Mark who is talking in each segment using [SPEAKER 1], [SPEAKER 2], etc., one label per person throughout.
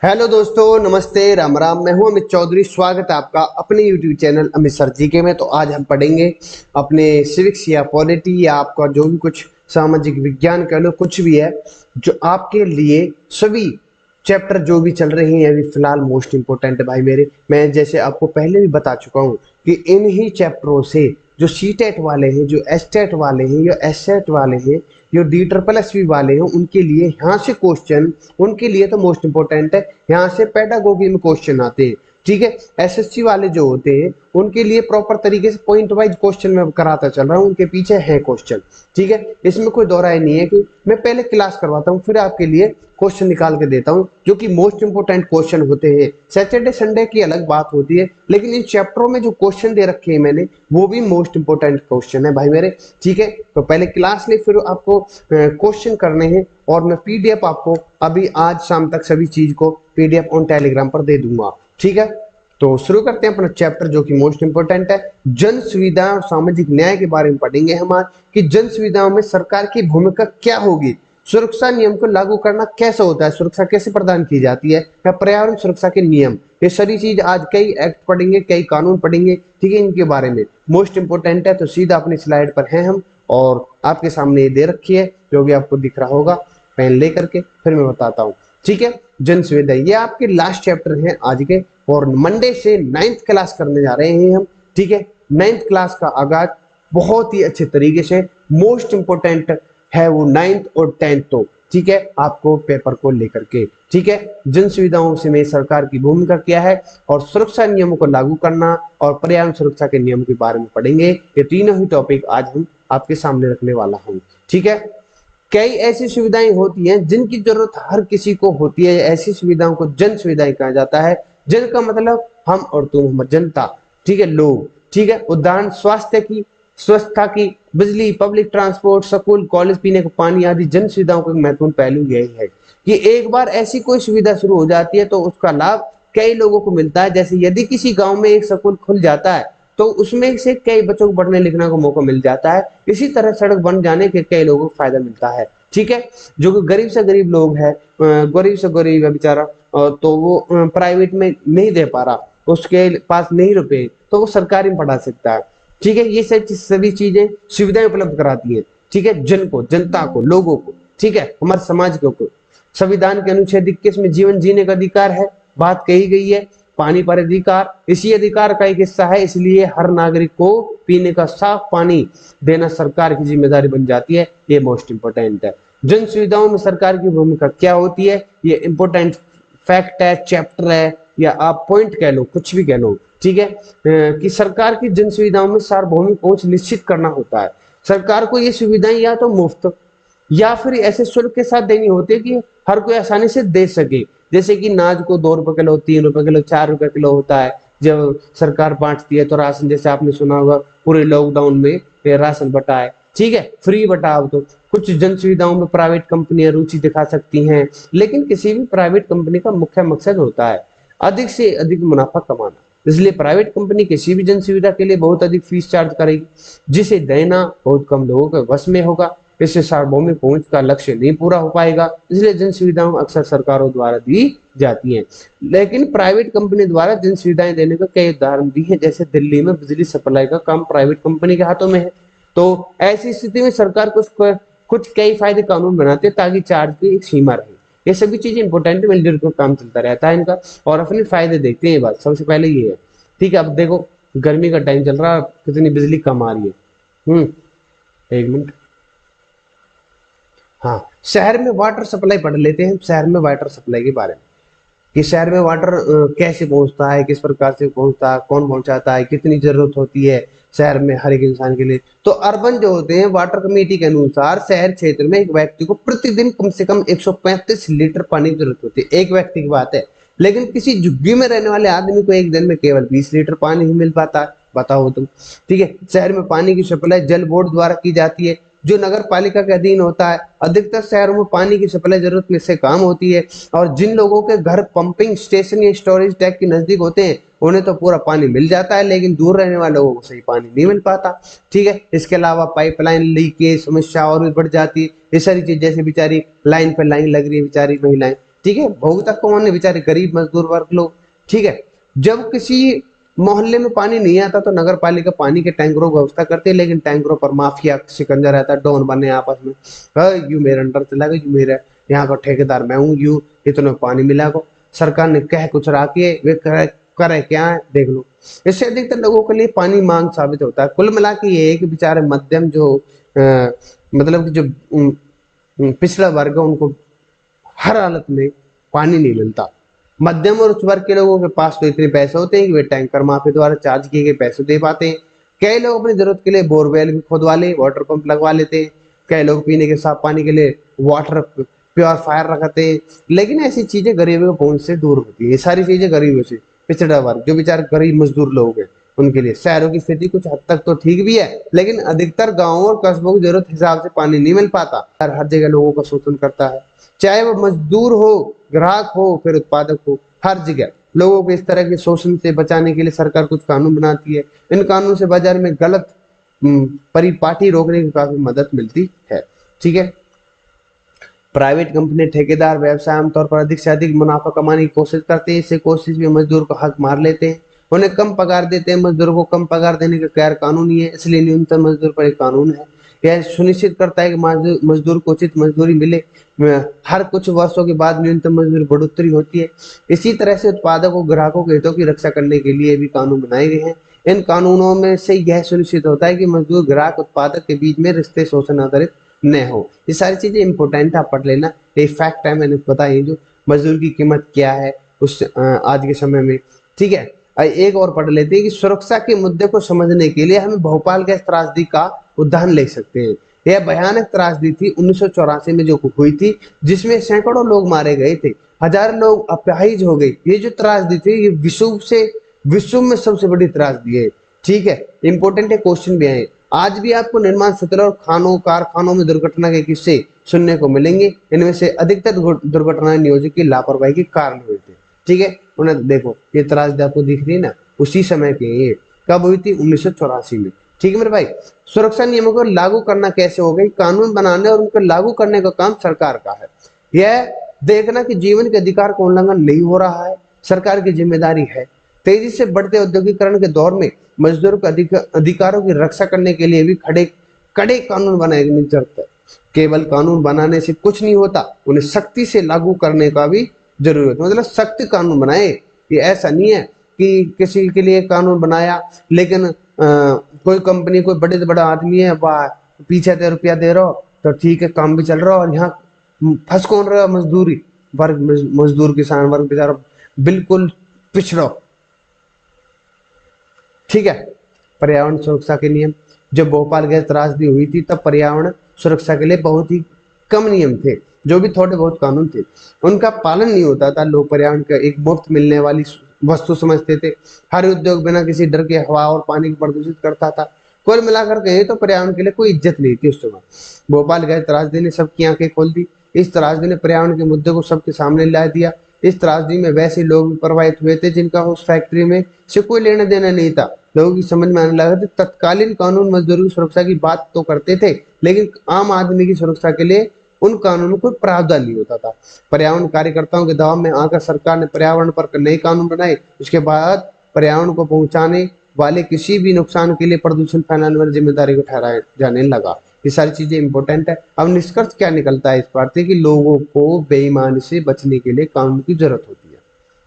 [SPEAKER 1] Hello दोस्तों, नमस्ते, राम राम। मैं हूं अमित चौधरी। स्वागत है आपका अपने यूट्यूब चैनल अमित सर जी के में। तो आज हम पढ़ेंगे अपने सिविक्स या पॉलिटी या आपका जो भी कुछ सामाजिक विज्ञान कह लो, कुछ भी है जो आपके लिए सभी चैप्टर जो भी चल रहे हैं अभी फिलहाल मोस्ट इंपोर्टेंट है भाई मेरे। मैं जैसे आपको पहले भी बता चुका हूँ कि इन ही चैप्टरों से जो सी टेट वाले हैं, जो एस टेट वाले हैं, जो एस सेट वाले हैं, जो डी ट्रिपल एस वी वाले हैं, उनके लिए यहाँ से क्वेश्चन, उनके लिए तो मोस्ट इंपोर्टेंट है। यहाँ से पेडागोगी में क्वेश्चन आते हैं, ठीक है। एसएससी वाले जो होते हैं उनके लिए प्रॉपर तरीके से पॉइंट वाइज क्वेश्चन में कराता चल रहा हूँ, उनके पीछे है क्वेश्चन, ठीक है। इसमें कोई दो राय नहीं है कि मैं पहले क्लास करवाता हूँ फिर आपके लिए क्वेश्चन निकाल के देता हूँ जो कि मोस्ट इंपोर्टेंट क्वेश्चन होते हैं। सैटरडे संडे की अलग बात होती है, लेकिन इन चैप्टरों में जो क्वेश्चन दे रखे हैं मैंने वो भी मोस्ट इंपोर्टेंट क्वेश्चन है भाई मेरे, ठीक है। तो पहले क्लास ले, फिर आपको क्वेश्चन करने हैं और मैं पीडीएफ आपको अभी आज शाम तक सभी चीज को पीडीएफ ऑन टेलीग्राम पर दे दूंगा, ठीक है। तो शुरू करते हैं अपना चैप्टर जो कि मोस्ट इंपोर्टेंट है। जन सुविधा और सामाजिक न्याय के बारे में पढ़ेंगे हम आज कि जन सुविधाओं में सरकार की भूमिका क्या होगी, सुरक्षा नियम को लागू करना कैसे होता है, सुरक्षा कैसे प्रदान की जाती है, या पर्यावरण सुरक्षा के नियम, ये सारी चीज आज कई एक्ट पढ़ेंगे, कई कानून पढ़ेंगे, ठीक है। इनके बारे में मोस्ट इंपोर्टेंट है। तो सीधा अपनी स्लाइड पर हैं हम और आपके सामने ये दे रखी है जो भी आपको दिख रहा होगा, पेन लेकर के फिर मैं बताता हूँ, ठीक है। जन सुविधा ये आपके लास्ट चैप्टर है आज के, और मंडे से 9th क्लास करने जा रहे हैं हम, ठीक है। 9th क्लास का आगाज बहुत ही अच्छे तरीके से, मोस्ट इंपोर्टेंट है वो 9th और 10th, तो ठीक है आपको पेपर को लेकर के, ठीक है। जन सुविधाओं से में सरकार की भूमिका क्या है और सुरक्षा नियमों को लागू करना और पर्यावरण सुरक्षा के नियम के बारे में पढ़ेंगे। ये तीनों ही टॉपिक आज हम आपके सामने रखने वाला हूँ, ठीक है। कई ऐसी सुविधाएं होती हैं जिनकी जरूरत हर किसी को होती है, ऐसी सुविधाओं को जन सुविधाएं कहा जाता है। जन का मतलब हम और तुम, जनता, ठीक है, लोग, ठीक है। उदाहरण स्वास्थ्य की, स्वच्छता की, बिजली, पब्लिक ट्रांसपोर्ट, स्कूल, कॉलेज, पीने का पानी आदि जन सुविधाओं का महत्वपूर्ण पहलू यही है कि एक बार ऐसी कोई सुविधा शुरू हो जाती है तो उसका लाभ कई लोगों को मिलता है। जैसे यदि किसी गांव में एक स्कूल खुल जाता है तो उसमें से कई बच्चों को पढ़ने लिखने का मौका मिल जाता है। इसी तरह सड़क बन जाने के कई लोगों को फायदा मिलता है, ठीक है। जो कि गरीब से गरीब लोग है, गरीब से गरीब है बेचारा, तो वो प्राइवेट में नहीं दे पा रहा, उसके पास नहीं रुपए, तो वो सरकारी में पढ़ा सकता है, ठीक है। ये सभी चीजें सुविधाएं उपलब्ध कराती है, ठीक है, जन को, जनता को, लोगों को, ठीक है, हमारे समाज को। संविधान के अनुच्छेद 21 में जीवन जीने का अधिकार है, बात कही गई है। पानी पर अधिकार इसी अधिकार का एक हिस्सा है, इसलिए हर नागरिक को पीने का साफ पानी देना सरकार की जिम्मेदारी बन जाती है। ये मोस्ट इंपोर्टेंट है। जन सुविधाओं में सरकार की भूमिका क्या होती है, ये इंपोर्टेंट फैक्ट है, चैप्टर है, या आप पॉइंट कह लो, कुछ भी कह लो, ठीक है। कि सरकार की जन सुविधाओं में सार्वभौमिक पहुंच निश्चित करना होता है। सरकार को ये सुविधाएं या तो मुफ्त या फिर ऐसे शुल्क के साथ देनी होती है कि हर कोई आसानी से दे सके। जैसे कि नाज को 2 रुपए किलो, 3 रुपए किलो, 4 रुपए किलो होता है जब सरकार बांटती है। तो राशन, जैसे आपने सुना होगा पूरे लॉकडाउन में राशन बटा है, ठीक है, फ्री बटा। अब तो कुछ जन सुविधाओं में प्राइवेट कंपनियां रुचि दिखा सकती हैं, लेकिन किसी भी प्राइवेट कंपनी का मुख्य मकसद होता है अधिक से अधिक मुनाफा कमाना। इसलिए प्राइवेट कंपनी किसी भी जन सुविधा के लिए बहुत अधिक फीस चार्ज करेगी, जिसे देना बहुत कम लोगों के वश में होगा। इससे सार्वभौमिक पहुंच का लक्ष्य नहीं पूरा हो पाएगा। इसलिए जन सुविधाएं अक्सर सरकारों द्वारा दी जाती हैं, लेकिन प्राइवेट कंपनी द्वारा जन सुविधाएं देने का कई उदाहरण भी हैं। जैसे दिल्ली में बिजली सप्लाई का काम प्राइवेट कंपनी के हाथों में है। तो ऐसी स्थिति में सरकार कुछ कई फायदे कानून बनाते हैं ताकि चार्ज की एक सीमा रहे। ये सभी चीजें इंपोर्टेंट है, मिलजुल कर काम चलता रहता है इनका, और अपने फायदे देखते हैं। बात सबसे पहले ये है, ठीक है। अब देखो गर्मी का टाइम चल रहा है, कितनी बिजली कम आ रही है। एक मिनट, हाँ, शहर में वाटर सप्लाई पढ़ लेते हैं। शहर में वाटर सप्लाई के बारे में कि शहर में वाटर कैसे पहुंचता है, किस प्रकार से पहुंचता है, कौन पहुंचाता है, कितनी जरूरत होती है शहर में हर एक इंसान के लिए। तो अर्बन जो होते हैं, वाटर कमेटी के अनुसार शहर क्षेत्र में एक व्यक्ति को प्रतिदिन कम से कम 135 लीटर पानी की जरूरत होती है। एक व्यक्ति की बात है, लेकिन किसी झुग्गी में रहने वाले आदमी को एक दिन में केवल 20 लीटर पानी ही मिल पाता है, बताओ तुम, ठीक है। शहर में पानी की सप्लाई जल बोर्ड द्वारा की जाती है, जो नगर पालिका के अधीन होता है। अधिकतर शहरों में पानी की सप्लाई जरूरत में से काम होती है, और जिन लोगों के घर पंपिंग स्टेशन या स्टोरेज टैंक के नजदीक होते हैं उन्हें तो पूरा पानी मिल जाता है, लेकिन दूर रहने वाले लोगों को सही पानी नहीं मिल पाता, ठीक है। इसके अलावा पाइपलाइन लीकेज समस्या और भी बढ़ जाती है। ये सारी चीज, जैसे बेचारी लाइन पे लाइन लग रही है बेचारी महिलाएं, ठीक है, भोगता कौन है? बेचारे गरीब मजदूर वर्ग लोग। ठीक है, जब किसी मोहल्ले में पानी नहीं आता तो नगर पालिका पानी के टैंकरों की व्यवस्था करती है, लेकिन टैंकरों पर माफिया शिकंजा रहता है, डॉन बने आपस में। हाँ, यू मेरे अंडर चला गया, यू मेरा यहाँ का ठेकेदार मैं हूँ, यू इतने पानी मिला को। सरकार ने कह कुछ रखी है, वे करे क्या है देख लो। इससे अधिकतर लोगों के लिए पानी मांग साबित होता है। कुल मिला के ये है कि बेचारे मध्यम जो मतलब कि जो पिछड़ा वर्ग है, उनको हर हालत में पानी नहीं मिलता। मध्यम और उच्च वर्ग के लोगों के पास तो इतने पैसे होते हैं कि वे टैंकर माफी द्वारा चार्ज किए गए पैसे दे पाते हैं। कई लोग अपनी जरूरत के लिए बोरवेल भी खुदवा ले, वाटर पंप लगवा लेते हैं। कई लोग पीने के साफ पानी के लिए वाटर प्योरीफायर रखते हैं। लेकिन ऐसी चीजें गरीबों की पहुंच से दूर होती है। ये सारी चीजें गरीबों से, पिछड़ा वर्ग जो बेचारे गरीब मजदूर लोग हैं उनके लिए। शहरों की स्थिति कुछ हद तक तो ठीक भी है, लेकिन अधिकतर गांवों और कस्बों की जरूरत हिसाब से पानी नहीं मिल पाता। हर जगह लोगों का शोषण करता है, चाहे वो मजदूर हो, ग्राहक हो, फिर उत्पादक हो। हर जगह लोगों को इस तरह के शोषण से बचाने के लिए सरकार कुछ कानून बनाती है। इन कानून से बाजार में गलत परिपाटी रोकने की काफी मदद मिलती है। ठीक है, प्राइवेट कंपनी ठेकेदार व्यवसाय आमतौर पर अधिक से अधिक मुनाफा कमाने की कोशिश करते हैं। इससे कोशिश में मजदूर को हक मार लेते हैं, उन्हें कम पगार देते हैं। मजदूर को कम पगार देने का गैर कानूनी है, इसलिए न्यूनतम मजदूर पर एक कानून है। यह सुनिश्चित करता है कि मजदूर को उचित मजदूरी मिले। हर कुछ वर्षों के बाद न्यूनतम मजदूरी बढ़ोतरी होती है। इसी तरह से उत्पादकों ग्राहकों के हितों की रक्षा करने के लिए भी कानून बनाए गए हैं। इन कानूनों में से यह सुनिश्चित होता है कि मजदूर ग्राहक उत्पादक के बीच में रिश्ते शोषण आधारित न हो। ये सारी चीजें इंपॉर्टेंट है, आप पढ़ लेना। ये फैक्ट है, मैंने बताया जो मजदूर की कीमत क्या है उस आज के समय में। ठीक है, एक और पढ़ लेते हैं कि सुरक्षा के मुद्दे को समझने के लिए हम भोपाल गैस त्रासदी का उदाहरण ले सकते हैं। यह भयानक त्रासदी थी 1984 में जो हुई थी, जिसमें सैकड़ों लोग मारे गए थे, हजारों लोग अपाहिज हो गए। ये जो त्रासदी थी ये विश्व में सबसे बड़ी त्रासदी है। ठीक है, इंपॉर्टेंट है, क्वेश्चन भी है। आज भी आपको निर्माण क्षेत्र और खानों कारखानों में दुर्घटना के किस्से सुनने को मिलेंगे। इनमें से अधिकतर दुर्घटनाएं नियोजक की लापरवाही के कारण हुई थी। ठीक है, उन्हें देखो ये त्रासदी आपको दिख रही है ना, उसी समय के ये कब हुई थी? 1984 में। ठीक है मेरे भाई, सुरक्षा नियमों को लागू करना कैसे हो गई? कानून बनाने और उनको लागू करने का काम सरकार का है। यह देखना कि जीवन के अधिकार का उल्लंघन नहीं हो रहा है, सरकार की जिम्मेदारी है। तेजी से बढ़ते औद्योगिकरण के दौर में मजदूरों के अधिकारों की रक्षा करने के लिए भी कड़े कानून बनाने की जरूरत है। केवल कानून बनाने से कुछ नहीं होता, उन्हें सख्ती से लागू करने का भी जरूरत है। मतलब सख्त कानून बनाए। ये ऐसा नहीं है कि किसी के लिए कानून बनाया, लेकिन कोई कंपनी कोई बड़े से बड़ा आदमी है, वाह पीछे से रुपया दे रहा हो तो ठीक है, काम भी चल रहा हो, और यहाँ फंस कौन रहा? मजदूरी वर्ग, मजदूर किसान वर्ग बेचारा बिल्कुल पिछड़ो। ठीक है, पर्यावरण सुरक्षा के नियम। जब भोपाल गैस त्रासदी हुई थी तब पर्यावरण सुरक्षा के लिए बहुत ही कम नियम थे। जो भी थोड़े बहुत कानून थे उनका पालन नहीं होता था। लोग पर्यावरण का एक मुफ्त मिलने वाली वस्तु समझते थे। हर उद्योग बिना किसी डर के हवा और पानी को प्रदूषित करता था। कुल मिलाकर कहें तो पर्यावरण के लिए कोई इज्जत नहीं थी उस समय। भोपाल गैस त्रासदी ने सबकी आंखें खोल दी। इस त्रासदी ने पर्यावरण के मुद्दे को सबके सामने ला दिया। इस त्रासदी में वैसे लोग भी प्रभावित हुए थे जिनका उस फैक्ट्री में से कोई लेना देना नहीं था। लोगों की समझ में आने लगा था तत्कालीन कानून मजदूरों की सुरक्षा की बात तो करते थे, लेकिन आम आदमी की सुरक्षा के लिए उन कानूनों में कोई प्रावधान नहीं होता था। पर्यावरण कार्यकर्ताओं के दबाव में आकर सरकार ने पर्यावरण पर नए कानून बनाए। उसके बाद पर्यावरण को पहुंचाने वाले किसी भी नुकसान के लिए प्रदूषण फैलाने वाली जिम्मेदारी को ठहराया जाने लगा। ये सारी चीजें इंपॉर्टेंट है। अब निष्कर्ष क्या निकलता है इस बात से कि लोगों को बेईमानी से बचने के लिए कानून की जरूरत होती है।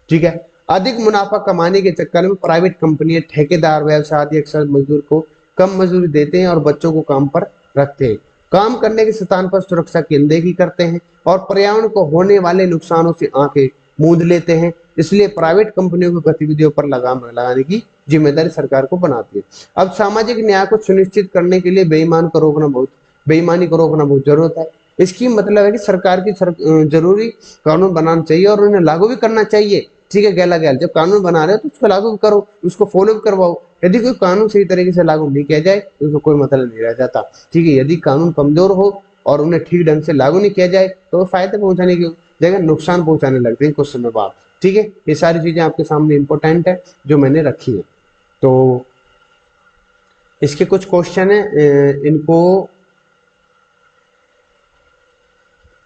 [SPEAKER 1] ठीक है, अधिक मुनाफा कमाने के चक्कर में प्राइवेट कंपनियां, ठेकेदार व्यवसाय आदि अक्सर मजदूर को कम मजदूरी देते हैं और बच्चों को काम पर रखते हैं। काम करने के स्थान पर सुरक्षा की अनदेखी करते हैं और पर्यावरण को होने वाले नुकसानों से आंखें मूंद लेते हैं। इसलिए प्राइवेट कंपनियों की गतिविधियों पर लगाम लगाने की जिम्मेदारी सरकार को बनाती है। अब सामाजिक न्याय को सुनिश्चित करने के लिए बेईमानी को रोकना बहुत जरूरत है। इसकी मतलब है कि सरकार की जरूरी कानून बनाना चाहिए और उन्हें लागू भी करना चाहिए। ठीक है, गैला गैल जब कानून बना रहे हो तो उसको लागू भी करो, उसको फॉलो भी करवाओ। यदि कोई कानून सही तरीके से लागू नहीं किया जाए तो उसको कोई मतलब नहीं रह जाता। ठीक है, यदि कानून कमजोर हो और उन्हें ठीक ढंग से लागू नहीं किया जाए तो फायदे पहुंचाने की जगह नुकसान पहुंचाने लगते हैं कुछ समय बाद। ठीक है, ये सारी चीजें आपके सामने इंपॉर्टेंट है जो मैंने रखी है। तो इसके कुछ क्वेश्चन है, इनको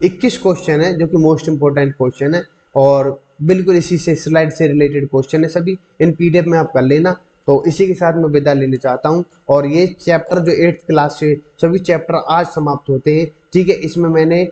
[SPEAKER 1] 21 क्वेश्चन है जो कि मोस्ट इंपोर्टेंट क्वेश्चन है और बिल्कुल इसी से स्लाइड से रिलेटेड क्वेश्चन है सभी। इन पीडीएफ में आप कर लेना। तो इसी के साथ मैं विदा लेने चाहता हूँ और ये चैप्टर जो 8th क्लास से सभी चैप्टर आज समाप्त होते हैं। ठीक है, इसमें मैंने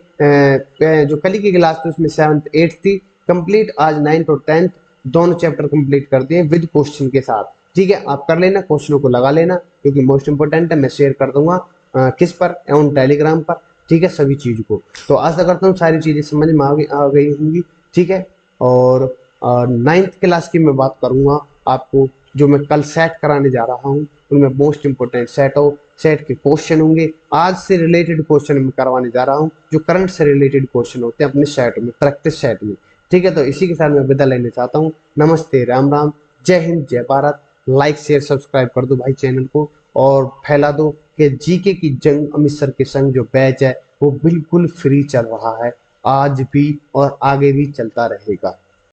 [SPEAKER 1] जो कल की क्लास थी उसमें 7th 8th थी कंप्लीट, आज 9th और 10th दोनों चैप्टर कंप्लीट कर दिए विद क्वेश्चन के साथ। ठीक है, आप कर लेना, क्वेश्चनों को लगा लेना क्योंकि मोस्ट इंपोर्टेंट है। मैं शेयर कर दूंगा किस पर, ऑन टेलीग्राम पर। ठीक है, सभी चीज को। तो आशा करता हूँ सारी चीजें समझ में आ गई होंगी। ठीक है, और 9th क्लास की मैं बात करूंगा आपको, जो मैं कल सेट कराने जा रहा हूँ उनमें मोस्ट इंपोर्टेंट सेट के क्वेश्चन होंगे। आज से रिलेटेड क्वेश्चन मैं करवाने जा रहा हूँ जो करंट से रिलेटेड क्वेश्चन होते हैं अपने सेट में, प्रैक्टिस सेट में। ठीक है, तो इसी के साथ मैं विदा लेने चाहता हूँ। नमस्ते, राम राम, जय हिंद, जय भारत। लाइक शेयर सब्सक्राइब कर दो भाई चैनल को और फैला दो कि जीके की जंग अमित सर के संग जो बैच है वो बिल्कुल फ्री चल रहा है आज भी और आगे भी चलता रहेगा।